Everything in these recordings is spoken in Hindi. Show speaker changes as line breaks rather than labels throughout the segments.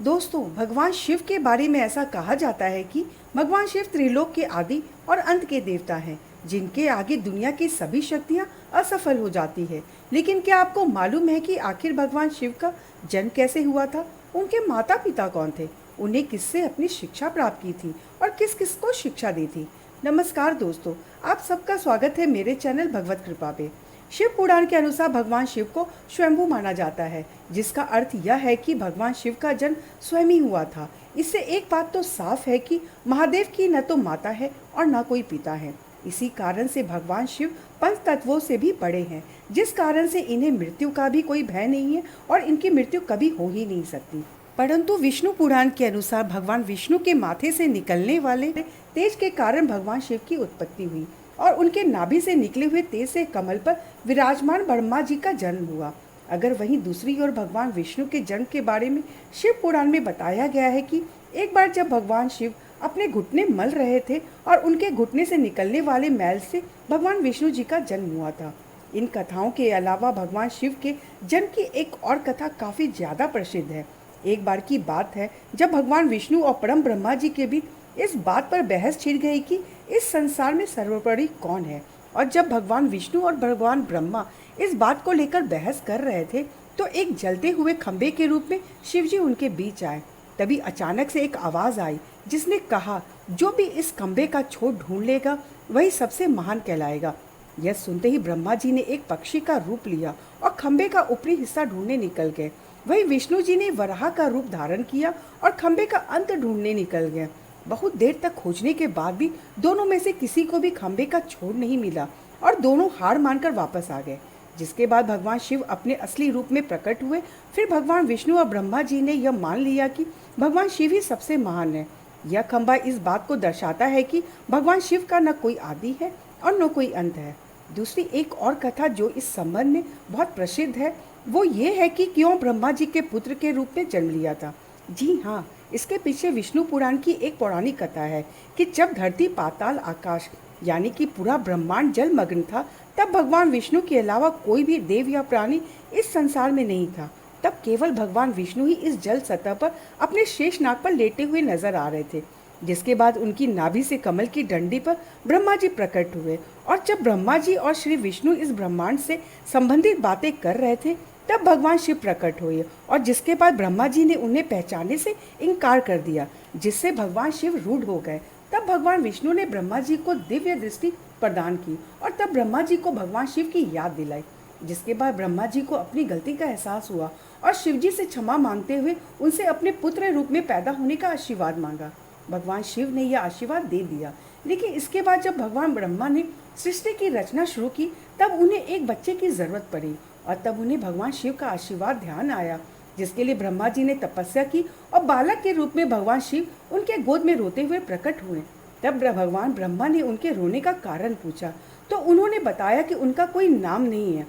दोस्तों, भगवान शिव के बारे में ऐसा कहा जाता है कि भगवान शिव त्रिलोक के आदि और अंत के देवता हैं, जिनके आगे दुनिया की सभी शक्तियां असफल हो जाती है। लेकिन क्या आपको मालूम है कि आखिर भगवान शिव का जन्म कैसे हुआ था? उनके माता पिता कौन थे? उन्हें किससे अपनी शिक्षा प्राप्त की थी और किस किस को शिक्षा दी थी? नमस्कार दोस्तों, आप सबका स्वागत है मेरे चैनल भगवत कृपा पे। शिव पुराण के अनुसार भगवान शिव को स्वयंभू माना जाता है, जिसका अर्थ यह है कि भगवान शिव का जन्म स्वयं ही हुआ था। इससे एक बात तो साफ है कि महादेव की न तो माता है और न कोई पिता है। इसी कारण से भगवान शिव पंच तत्वों से भी बड़े हैं, जिस कारण से इन्हें मृत्यु का भी कोई भय नहीं है और इनकी मृत्यु कभी हो ही नहीं सकती। परंतु विष्णु पुराण के अनुसार भगवान विष्णु के माथे से निकलने वाले तेज के कारण भगवान शिव की उत्पत्ति हुई और उनके नाभि से निकले हुए तेज से कमल पर विराजमान ब्रह्मा जी का जन्म हुआ। अगर वहीं दूसरी ओर भगवान विष्णु के जन्म के बारे में शिव पुराण में बताया गया है कि एक बार जब भगवान शिव अपने घुटने मल रहे थे और उनके घुटने से निकलने वाले मैल से भगवान विष्णु जी का जन्म हुआ था। इन कथाओं के अलावा भगवान शिव के जन्म की एक और कथा काफ़ी ज़्यादा प्रसिद्ध है। एक बार की बात है जब भगवान विष्णु और परम ब्रह्मा जी के बीच इस बात पर बहस छिड़ गई कि इस संसार में सर्वोपरि कौन है। और जब भगवान विष्णु और भगवान ब्रह्मा इस बात को लेकर बहस कर रहे थे तो एक जलते हुए खंबे के रूप में शिव जी उनके बीच आए। तभी अचानक से एक आवाज़ आई जिसने कहा, जो भी इस खंबे का छोर ढूंढ लेगा वही सबसे महान कहलाएगा। यह सुनते ही ब्रह्मा जी ने एक पक्षी का रूप लिया और खंबे का ऊपरी हिस्सा ढूंढने निकल गए। वही विष्णु जी ने वराह का रूप धारण किया और खंबे का अंत ढूंढने निकल गए। बहुत देर तक खोजने के बाद भी दोनों में से किसी को भी खंबे का छोर नहीं मिला और दोनों हार मानकर वापस आ गए। जिसके बाद भगवान शिव अपने असली रूप में प्रकट हुए। फिर भगवान विष्णु और ब्रह्मा जी ने यह मान लिया कि भगवान शिव ही सबसे महान है। यह खंबा इस बात को दर्शाता है कि भगवान शिव का न कोई आदि है और न कोई अंत है। दूसरी एक और कथा जो इस संबंध में बहुत प्रसिद्ध है वो ये है कि क्यों ब्रह्मा जी के पुत्र के रूप में जन्म लिया था। जी हाँ, इसके पीछे विष्णु पुराण की एक पौराणिक कथा है कि जब धरती, पाताल, आकाश यानी कि पूरा ब्रह्मांड जलमग्न था, तब भगवान विष्णु के अलावा कोई भी देव या प्राणी इस संसार में नहीं था। तब केवल भगवान विष्णु ही इस जल सतह पर अपने शेष नाग पर लेटे हुए नजर आ रहे थे। जिसके बाद उनकी नाभि से कमल की डंडी पर ब्रह्मा जी प्रकट हुए और जब ब्रह्मा जी और श्री विष्णु इस ब्रह्मांड से संबंधित बातें कर रहे थे तब भगवान शिव प्रकट हुए और जिसके बाद ब्रह्मा जी ने उन्हें पहचानने से इनकार कर दिया, जिससे भगवान शिव रूढ़ हो गए। तब भगवान विष्णु ने ब्रह्मा जी को दिव्य दृष्टि प्रदान की और तब ब्रह्मा जी को भगवान शिव की याद दिलाई। जिसके बाद ब्रह्मा जी को अपनी गलती का एहसास हुआ और शिव जी से क्षमा मांगते हुए उनसे अपने पुत्र रूप में पैदा होने का आशीर्वाद मांगा। भगवान शिव ने यह आशीर्वाद दे दिया। लेकिन इसके बाद जब भगवान ब्रह्मा ने सृष्टि की रचना शुरू की तब उन्हें एक बच्चे की जरूरत पड़ी और तब उन्हें भगवान शिव का आशीर्वाद ध्यान आया, जिसके लिए ब्रह्मा जी ने तपस्या की और बालक के रूप में भगवान शिव उनके गोद में रोते हुए प्रकट हुए। तब भगवान ब्रह्मा ने उनके रोने का कारण पूछा तो उन्होंने बताया कि उनका कोई नाम नहीं है।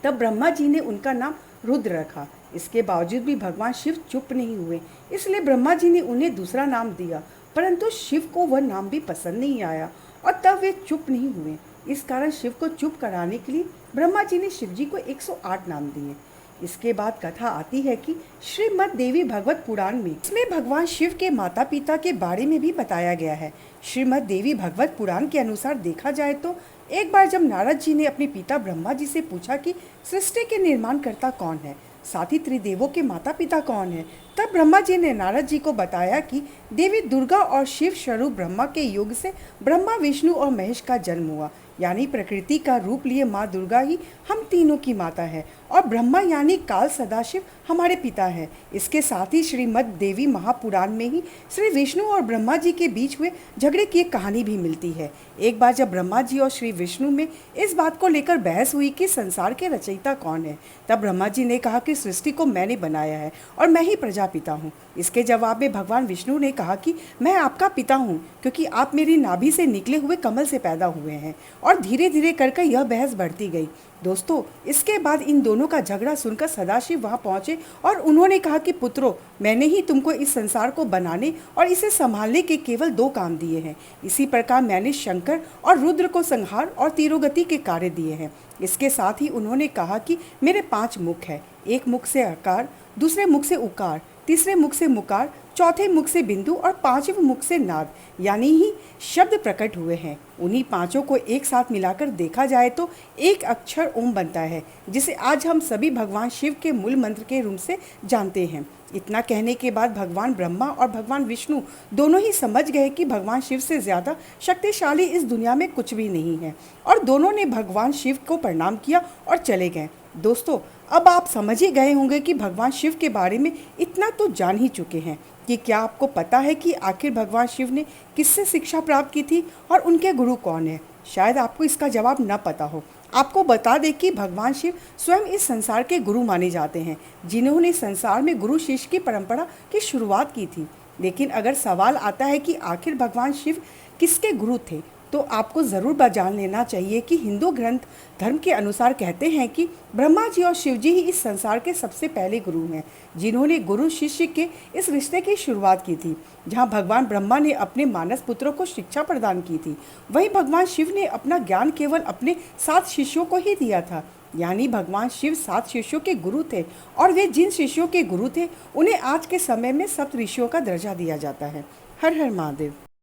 तब ब्रह्मा जी ने उनका नाम रुद्र रखा। इसके बावजूद भी भगवान शिव चुप नहीं हुए, इसलिए ब्रह्मा जी ने उन्हें दूसरा नाम दिया, परंतु शिव को वह नाम भी पसंद नहीं आया और तब वे चुप नहीं हुए। इस कारण शिव को चुप कराने के लिए ब्रह्मा जी ने शिव जी को 108 नाम दिए। इसके बाद कथा आती है कि श्रीमद् देवी भगवत पुराण में इसमें भगवान शिव के माता पिता के बारे में भी बताया गया है। श्रीमद् देवी भगवत पुराण के अनुसार देखा जाए तो एक बार जब नारद जी ने अपने पिता ब्रह्मा जी से पूछा कि सृष्टि के निर्माणकर्ता कौन है, साथ ही त्रिदेवों के माता पिता कौन है, तब ब्रह्मा जी ने नारद जी को बताया कि देवी दुर्गा और शिव स्वरूप ब्रह्मा के योग से ब्रह्मा, विष्णु और महेश का जन्म हुआ। यानी प्रकृति का रूप लिए माँ दुर्गा ही हम तीनों की माता है और ब्रह्मा यानी काल सदाशिव हमारे पिता है। इसके साथ ही श्रीमद् देवी महापुराण में ही श्री विष्णु और ब्रह्मा जी के बीच हुए झगड़े की एक कहानी भी मिलती है। एक बार जब ब्रह्मा जी और श्री विष्णु में इस बात को लेकर बहस हुई कि संसार के रचयिता कौन है, तब ब्रह्मा जी ने कहा कि सृष्टि को मैंने बनाया है और मैं ही प्रजापिता हूँ। इसके जवाब में भगवान विष्णु ने कहा कि मैं आपका पिता हूँ क्योंकि आप मेरी नाभि से निकले हुए कमल से पैदा हुए हैं। और धीरे धीरे करके यह बहस बढ़ती गई। दोस्तों, इसके बाद इन दोनों का झगड़ा सुनकर सदाशिव वहां पहुंचे और उन्होंने कहा कि पुत्रों, मैंने ही तुमको इस संसार को बनाने और इसे संभालने के केवल 2 काम दिए हैं। इसी प्रकार मैंने शंकर और रुद्र को संहार और तिरोगति के कार्य दिए हैं। इसके साथ ही उन्होंने कहा कि मेरे 5 मुख हैं, एक मुख से आकार, दूसरे मुख से उकार, तीसरे मुख से मुकार, चौथे मुख से बिंदु और पांचवें मुख से नाद यानी ही शब्द प्रकट हुए हैं। उन्हीं पांचों को एक साथ मिलाकर देखा जाए तो एक अक्षर ओम बनता है, जिसे आज हम सभी भगवान शिव के मूल मंत्र के रूप से जानते हैं। इतना कहने के बाद भगवान ब्रह्मा और भगवान विष्णु दोनों ही समझ गए कि भगवान शिव से ज़्यादा शक्तिशाली इस दुनिया में कुछ भी नहीं है, और दोनों ने भगवान शिव को प्रणाम किया और चले गए। दोस्तों, अब आप समझ ही गए होंगे कि भगवान शिव के बारे में इतना तो जान ही चुके हैं कि क्या आपको पता है कि आखिर भगवान शिव ने किससे शिक्षा प्राप्त की थी और उनके गुरु कौन है? शायद आपको इसका जवाब न पता हो। आपको बता दें कि भगवान शिव स्वयं इस संसार के गुरु माने जाते हैं, जिन्होंने संसार में गुरु शिष्य की परंपरा की शुरुआत की थी। लेकिन अगर सवाल आता है कि आखिर भगवान शिव किसके गुरु थे, तो आपको ज़रूर जान लेना चाहिए कि हिंदू ग्रंथ धर्म के अनुसार कहते हैं कि ब्रह्मा जी और शिव जी ही इस संसार के सबसे पहले गुरु हैं, जिन्होंने गुरु शिष्य के इस रिश्ते की शुरुआत की थी। जहां भगवान ब्रह्मा ने अपने मानस पुत्रों को शिक्षा प्रदान की थी, वहीं भगवान शिव ने अपना ज्ञान केवल अपने 7 शिष्यों को ही दिया था। यानी भगवान शिव 7 शिष्यों के गुरु थे, और वे जिन शिष्यों के गुरु थे उन्हें आज के समय में सप्त ऋषियों का दर्जा दिया जाता है। हर हर महादेव।